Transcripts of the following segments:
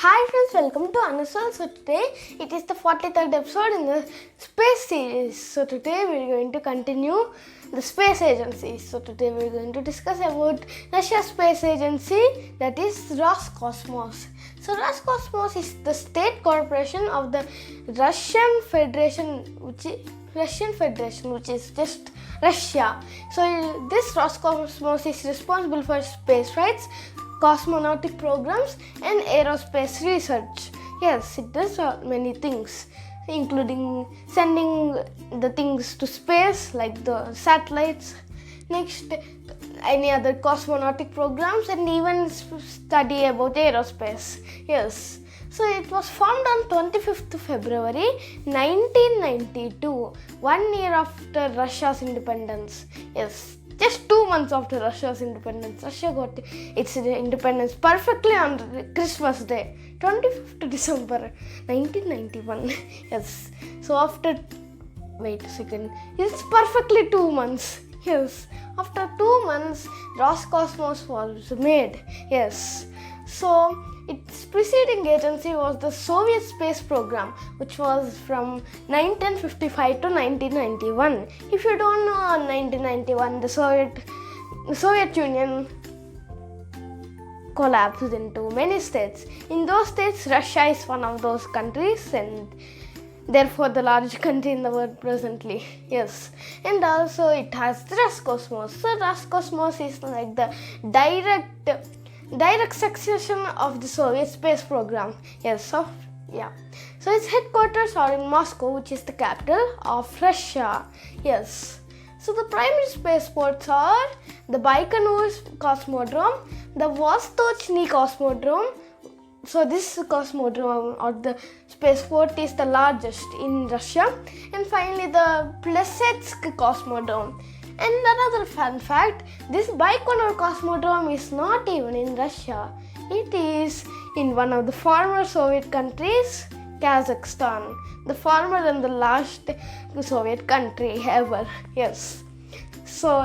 Hi friends, welcome to Arnav. So today it is the 43rd episode in the space series. So today we are going to continue the space agency. So today we are going to discuss about Russia's space agency, that is Roscosmos. So Roscosmos is the state corporation of the Russian Federation, which is just Russia. So this Roscosmos is responsible for space flights, cosmonautic programs and aerospace research. Yes, it does many things, including sending the things to space like the satellites, next any other cosmonautic programs, and even study about aerospace. Yes, so it was formed on 25th February 1992, 1 year after Russia's independence. Yes, just 2 months after Russia's independence. Russia got its independence perfectly on Christmas Day, 25th December 1991. Yes. So after, wait a second, it's perfectly 2 months. Yes. After 2 months, Roscosmos was made. Yes. So its preceding agency was the Soviet space program, which was from 1955 to 1991. If you don't know, in 1991 the Soviet Union collapsed into many states. In those states, Russia is one of those countries, and therefore the largest country in the world presently. Yes, and also it has Roscosmos. So Roscosmos is like the direct succession of the Soviet space program. Yes, so its headquarters are in Moscow, which is the capital of Russia. Yes, so the primary spaceports are the Baikonur Cosmodrome, the Vostochny Cosmodrome. So this cosmodrome or the spaceport is the largest in Russia, and finally the Plesetsk Cosmodrome. And another fun fact, this Baikonur Cosmodrome is not even in Russia. It is in one of the former Soviet countries, Kazakhstan, the former and the last Soviet country ever. Yes. So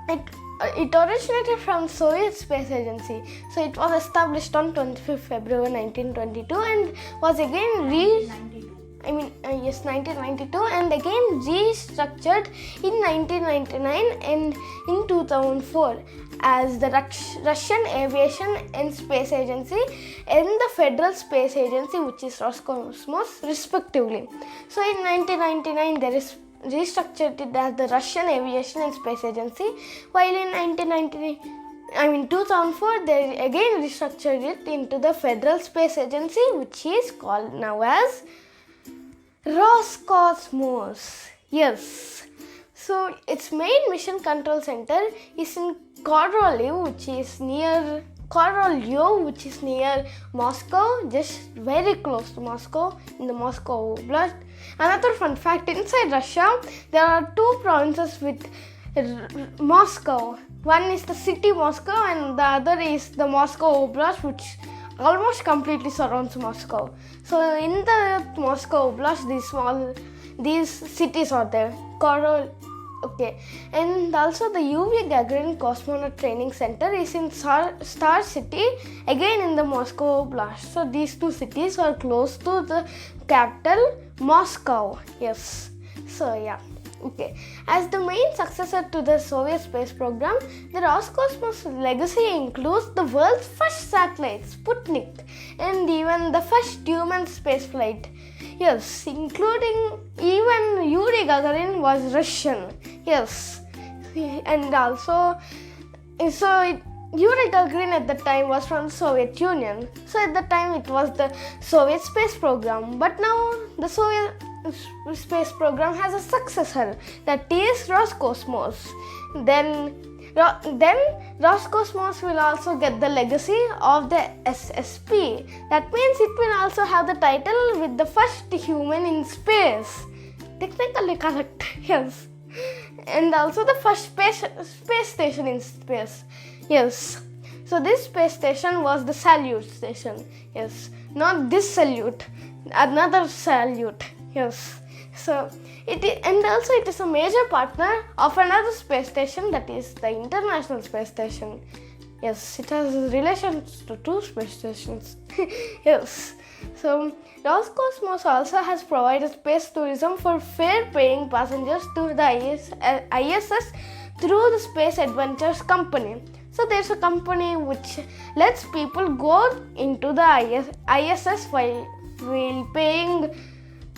it originated from Soviet Space Agency. So it was established on 25th February 1922 and was again 1992, and again restructured in 1999 and in 2004 as the Russian Aviation and Space Agency and the Federal Space Agency, which is Roscosmos, respectively. So in 1999 there is restructured it as the Russian Aviation and Space Agency, while in 2004 they again restructured it into the Federal Space Agency, which is called now as Roscosmos. Yes. So its main mission control center is in Korolyov, which is near Moscow, just very close to Moscow, in the Moscow Oblast. Another fun fact, inside Russia there are two provinces with Moscow. One is the city Moscow and the other is the Moscow Oblast, which almost completely surrounds Moscow. So in the Moscow Oblast, these cities are there. And also the UV Gagarin Cosmonaut Training Center is in Star City, again in the Moscow Oblast. So these two cities are close to the capital, Moscow. Yes. So as the main successor to the Soviet space program, the Roscosmos legacy includes the world's first satellite, Sputnik, and even the first human spaceflight. Yes, including even Yuri Gagarin was Russian. Yes, and also, Yuri Gagarin at the time was from the Soviet Union. So at the time it was the Soviet space program, but now the Soviet space program has a successor, that is Roscosmos. Then Roscosmos will also get the legacy of the SSP. That means it will also have the title with the first human in space. Technically correct, yes. And also the first space station in space. Yes. So this space station was the Salyut station. Yes. Not this Salyut, another Salyut. Yes. So it is a major partner of another space station, that is the International Space Station. Yes, it has relations to two space stations. Yes. So, Roscosmos also has provided space tourism for fare-paying passengers to the ISS through the Space Adventures Company. So, there's a company which lets people go into the ISS while paying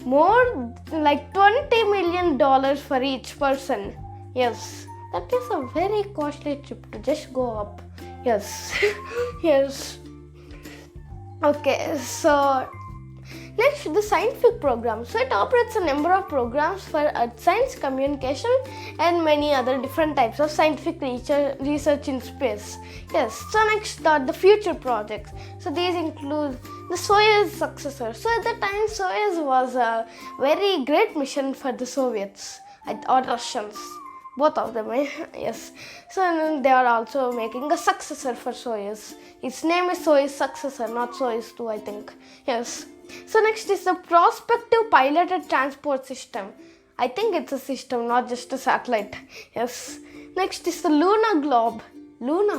more like $20 million for each person. Yes, that is a very costly trip to just go up. Yes. Yes. Okay, so next, the scientific program. So it operates a number of programs for earth science, communication, and many other different types of scientific research in space. Yes, so next, the future projects. So these include the Soyuz successor. So at the time, Soyuz was a very great mission for the Soviets or Russians. Both of them, yes. So they are also making a successor for Soyuz. Its name is Soyuz Successor, not Soyuz 2, I think. Yes. So next is the prospective piloted transport system. I think it's a system, not just a satellite. Yes. Next is the lunar globe, moon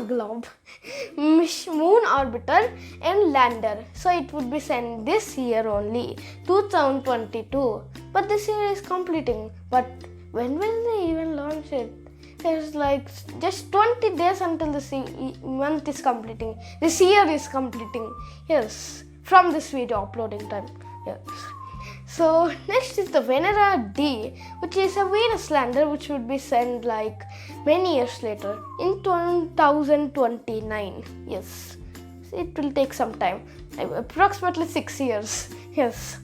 orbiter and lander. So it would be sent this year only, 2022. But this year is completing. But when will they even launch it? There's like just 20 days until this month is completing. This year is completing. Yes, from this video uploading time. Yes. So next is the Venera D, which is a Venus lander which would be sent like many years later in 2029. Yes, it will take some time, approximately 6 years. Yes.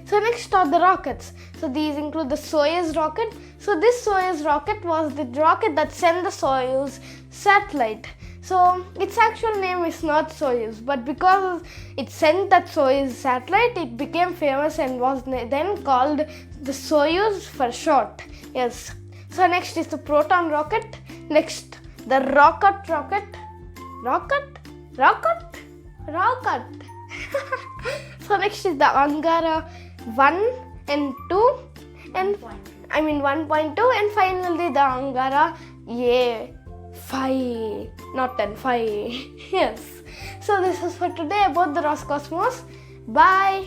So next are the rockets. So these include the Soyuz rocket. So this Soyuz rocket was the rocket that sent the Soyuz satellite. So its actual name is not Soyuz, but because it sent that Soyuz satellite, it became famous and was then called the Soyuz for short. Yes. So next is the Proton rocket. Next, the rocket. So next is the Angara 1 and 2 and 1.2, and finally the Angara A5, not 10, 5. Yes. So this is for today about the Roscosmos. Bye.